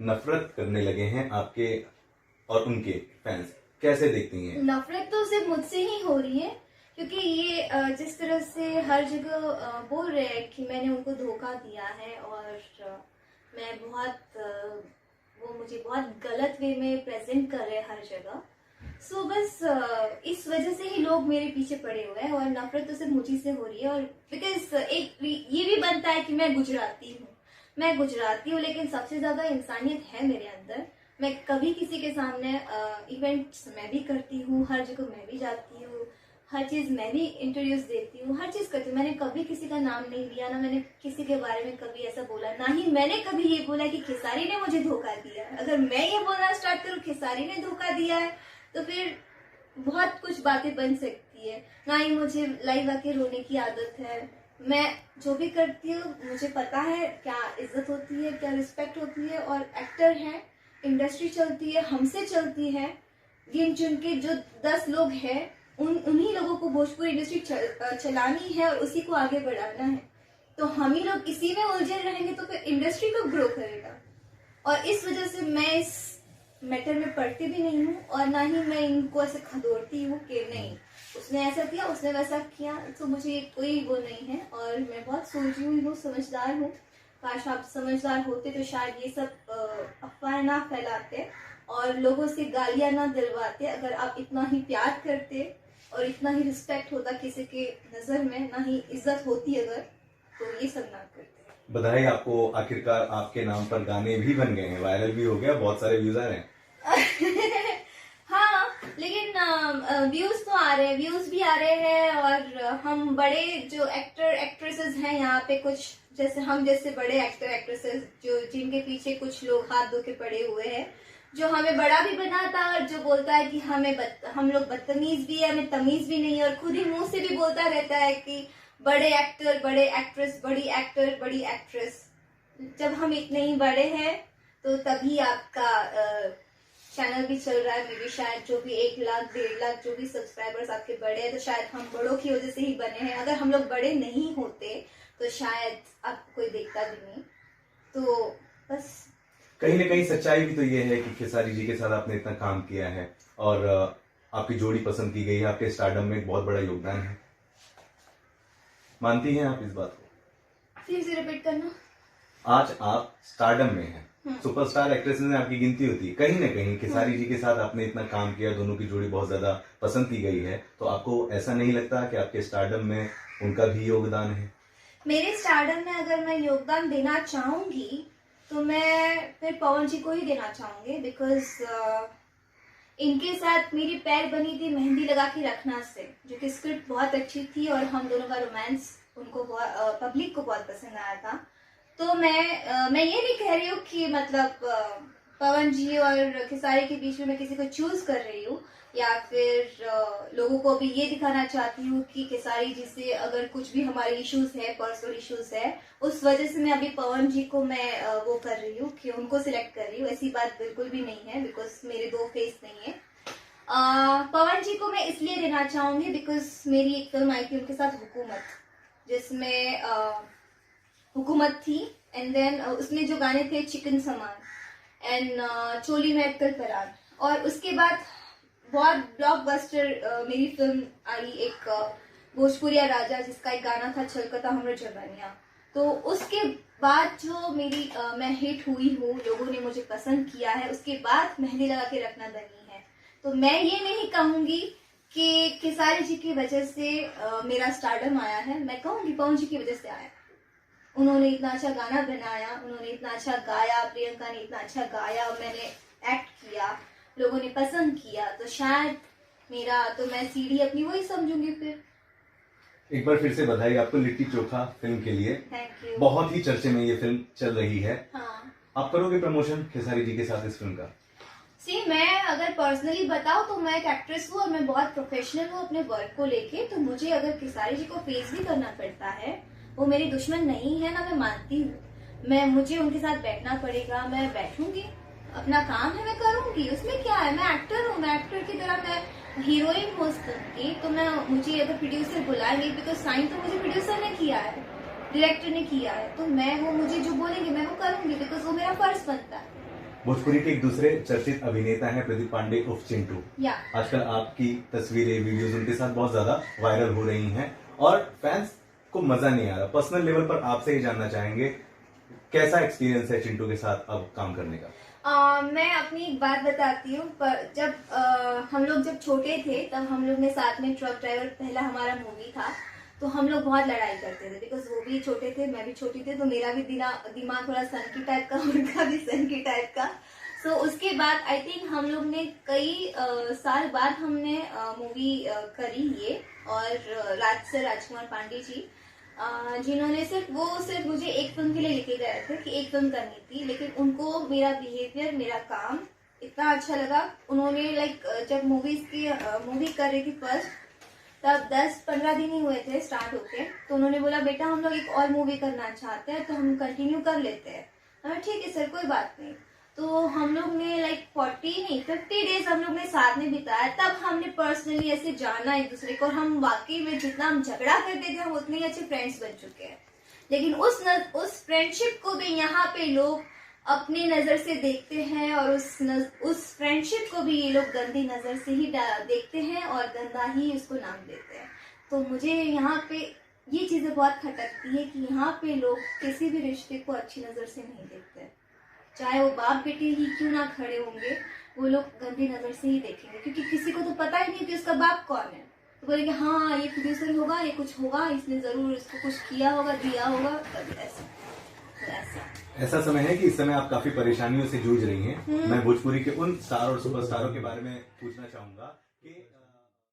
नफरत करने लगे हैं आपके और उनके फैंस, कैसे देखती हैं? नफरत तो सिर्फ मुझसे ही हो रही है, क्योंकि ये जिस तरह से हर जगह बोल रहे हैं कि मैंने उनको धोखा दिया है और मैं वो मुझे बहुत गलत वे में प्रेजेंट कर रहे हैं हर जगह। सो बस इस वजह से ही लोग मेरे पीछे पड़े हुए हैं और नफरत तो सिर्फ मुझी से हो रही है। और बिकॉज एक ये भी बनता है कि मैं गुजराती हूँ, लेकिन सबसे ज्यादा इंसानियत है मेरे अंदर। मैं कभी किसी के सामने इवेंट्स मैं भी करती हूँ, हर जगह मैं भी जाती हूँ, हर चीज मैं भी इंट्रोड्यूस देती हूँ, हर चीज करती हूँ। मैंने कभी किसी का नाम नहीं लिया, ना मैंने किसी के बारे में कभी ऐसा बोला, ना ही मैंने कभी ये बोला कि खेसारी ने मुझे धोखा दिया है। अगर मैं ये बोलना स्टार्ट करूँ खेसारी ने धोखा दिया है तो फिर बहुत कुछ बातें बन सकती है। ना ही मुझे लाइव आके रोने की आदत है। मैं जो भी करती हूँ मुझे पता है क्या इज्जत होती है, क्या रिस्पेक्ट होती है। और एक्टर है, इंडस्ट्री चलती है, हमसे चलती है। गिन चुन के जो 10 लोग हैं उन्हीं लोगों को भोजपुरी इंडस्ट्री चलानी है और उसी को आगे बढ़ाना है। तो हम ही लोग इसी में उलझे रहेंगे तो फिर इंडस्ट्री कब ग्रो करेगा। और इस वजह से मैं इस मैटर में पढ़ती भी नहीं हूँ और ना ही मैं इनको ऐसे खदोरती हूँ कि नहीं उसने ऐसा किया, उसने वैसा किया। तो मुझे कोई वो नहीं है और मैं बहुत सोची हुई हूँ, समझदार हूँ। काश आप समझदार होते तो शायद ये सब अफवाह ना फैलाते और लोगों से गालियां ना दिलवाते। अगर आप इतना ही प्यार करते और इतना ही रिस्पेक्ट होता किसी के नजर में, ना ही इज्जत होती अगर, तो ये सब ना करते। बधाई आपको, आखिरकार आपके नाम पर गाने भी बन गए हैं, वायरल भी हो गया, बहुत सारे व्यूज आ रहे हैं। हाँ, लेकिन व्यूज तो आ रहे हैं, व्यूज भी आ रहे हैं। और हम बड़े जो एक्टर एक्ट्रेसेस हैं यहाँ पे, कुछ जैसे बड़े एक्टर एक्ट्रेसेस जो जिनके पीछे कुछ लोग हाथ धो के पड़े हुए हैं, जो हमें बड़ा भी बनाता और जो बोलता है कि हम लोग बदतमीज भी है, हमें तमीज भी नहीं है। और खुद ही मुंह से भी बोलता रहता है कि बड़े एक्टर, बड़े एक्ट्रेस, बड़ी एक्टर, बड़ी एक्ट्रेस। जब हम इतने ही बड़े हैं तो तभी आपका चैनल भी चल रहा है। मे भी शायद जो भी 1 लाख 1.5 लाख जो भी सब्सक्राइबर्स आपके बड़े हैं, तो शायद हम बड़ों की वजह से ही बने हैं। अगर हम लोग बड़े नहीं होते तो शायद आपको कोई देखता भी नहीं। तो बस कहीं ना कहीं सच्चाई भी तो ये है कि खेसारी जी के साथ आपने इतना काम किया है और आपकी जोड़ी पसंद की गई है, आपके स्टारडम में एक बहुत बड़ा योगदान है। मानती हैं आप इस बात को? फिर से रिपीट करना। आज आप स्टारडम में हैं, सुपरस्टार एक्ट्रेसेस में आपकी गिनती होती है। कहीं ना कहीं खेसारी जी के साथ आपने इतना काम किया, दोनों की जोड़ी बहुत ज्यादा पसंद की गई है, तो आपको ऐसा नहीं लगता कि आपके स्टारडम में उनका भी योगदान है? मेरे स्टारडम में अगर मैं योगदान देना चाहूंगी तो मैं फिर पवन जी को ही देना चाहूंगी। बिकॉज इनके साथ मेरी पैर बनी थी मेहंदी लगा के रखना से, जो कि स्क्रिप्ट बहुत अच्छी थी और हम दोनों का रोमांस उनको पब्लिक को बहुत पसंद आया था। तो मैं ये नहीं कह रही हूँ कि मतलब पवन जी और खेसारी के बीच में मैं किसी को चूज कर रही हूँ, या फिर लोगों को भी ये दिखाना चाहती हूँ कि खेसारी जी से अगर कुछ भी हमारे इश्यूज है, पर्सनल इश्यूज है, उस वजह से मैं अभी पवन जी को मैं वो कर रही हूँ कि उनको सिलेक्ट कर रही हूँ। ऐसी बात बिल्कुल भी नहीं है, बिकॉज मेरे 2 फेस नहीं है। पवन जी को मैं इसलिए देना चाहूंगी बिकॉज मेरी एक फिल्म आई थी उनके साथ, हुकूमत, जिसमें हुकूमत थी। एंड देन उसमें जो गाने थे चिकन समान एंड चोली में अटकल फरार। और उसके बाद बहुत ब्लॉकबस्टर मेरी फिल्म आई एक भोजपुरिया राजा, जिसका एक गाना था छलकता हमरो जवानिया। तो उसके बाद जो मेरी मैं हिट हुई हूँ, लोगों ने मुझे पसंद किया है, उसके बाद मेहंदी लगा के रखना बनी है। तो मैं ये नहीं कहूंगी कि खेसारी जी की वजह से मेरा स्टारडम आया है, मैं कहूंगी पवन जी की वजह से आया। उन्होंने इतना अच्छा गाना बनाया, उन्होंने इतना अच्छा गाया, प्रियंका ने इतना अच्छा गाया, मैंने एक्ट किया, लोगों ने पसंद किया, तो शायद मेरा तो मैं सीढ़ी अपनी वही समझूंगी। फिर एक बार फिर से बधाई आपको लिट्टी चोखा फिल्म के लिए। Thank you. बहुत ही चर्चे में ये फिल्म चल रही है। हाँ। आप करोगे प्रमोशन खेसारी जी के साथ इस फिल्म का? सी, मैं अगर पर्सनली बताऊं तो मैं एक एक्ट्रेस हूँ और मैं बहुत प्रोफेशनल हूँ अपने वर्क को लेके। तो मुझे अगर खेसारी जी को फेस भी करना पड़ता है, वो मेरे दुश्मन नहीं है ना, मैं मानती हूँ। मुझे उनके साथ बैठना पड़ेगा, मैं बैठूंगी, अपना काम है मैं करूंगी, उसमें क्या है। मैं एक्टर हूँ, मैं एक्टर की तरह मैं हीरोइन हूँ उस फिल्म की। तो मुझे अगर प्रोड्यूसर बुलाएंगे, बिकॉज साइन तो मुझे प्रोड्यूसर ने किया है, डायरेक्टर ने किया है, तो वो मुझे जो बोलेंगे मैं वो करूंगी, बिकॉज वो मेरा फर्ज बनता है। भोजपुरी के एक दूसरे चर्चित अभिनेता हैं प्रदीप पांडे उर्फ चिंटू। या आजकल आपकी तस्वीरें, वीडियोस उनके साथ बहुत ज्यादा वायरल हो रही हैं और फैंस को मजा नहीं आ रहा। पर्सनल लेवल पर आपसे ही जानना चाहेंगे, कैसा एक्सपीरियंस है चिंटू के साथ अब काम करने का? मैं अपनी एक बात बताती हूँ। पर जब हम लोग जब छोटे थे, तब हम लोग ने साथ में ट्रक ड्राइवर पहला हमारा मूवी था, तो हम लोग बहुत लड़ाई करते थे, बिकॉज वो भी छोटे थे, मैं भी छोटी थी, तो मेरा भी दिमाग थोड़ा सनकी टाइप का, उनका भी सनकी टाइप का। सो उसके बाद आई थिंक हम लोग ने कई साल बाद हमने मूवी करी ये, और राजकुमार पांडे जी, जिन्होंने सिर्फ मुझे एक फिल्म के लिए लेके गए थे कि एक फिल्म करनी थी, लेकिन उनको मेरा बिहेवियर, मेरा काम इतना अच्छा लगा। उन्होंने जब मूवी कर रही थी फर्स्ट, तब 10-15 दिन ही हुए थे स्टार्ट होके, तो उन्होंने बोला बेटा हम लोग एक और मूवी करना चाहते हैं, तो हम कंटिन्यू कर लेते हैं। हमें ठीक है सर, कोई बात नहीं। तो हम लोग ने 50 डेज हम लोग ने साथ में बिताया। तब हमने पर्सनली ऐसे जाना एक दूसरे को, और हम वाकई में जितना हम झगड़ा करते थे, हम उतने ही अच्छे फ्रेंड्स बन चुके हैं। लेकिन उस फ्रेंडशिप को भी यहाँ पे लोग अपनी नजर से देखते हैं, और उस फ्रेंडशिप को भी ये लोग गंदी नजर से ही देखते हैं और गंदा ही उसको नाम देते हैं। तो मुझे यहाँ पे ये चीजें बहुत खटकती है कि यहाँ पे लोग किसी भी रिश्ते को अच्छी नजर से नहीं देखते, चाहे वो बाप बेटे ही क्यों ना खड़े होंगे, वो लोग गंदी नजर से ही देखेंगे, क्योंकि किसी को तो पता ही नहीं कि उसका बाप कौन है। तो बोलेंगे हाँ ये प्रोड्यूसर होगा, ये कुछ होगा, इसने जरूर इसको कुछ किया होगा, दिया होगा, तभी ऐसा समय है कि इस समय आप काफी परेशानियों से जूझ रही हैं। मैं भोजपुरी के उन स्टार और सुपरस्टारों के बारे में पूछना चाहूंगा कि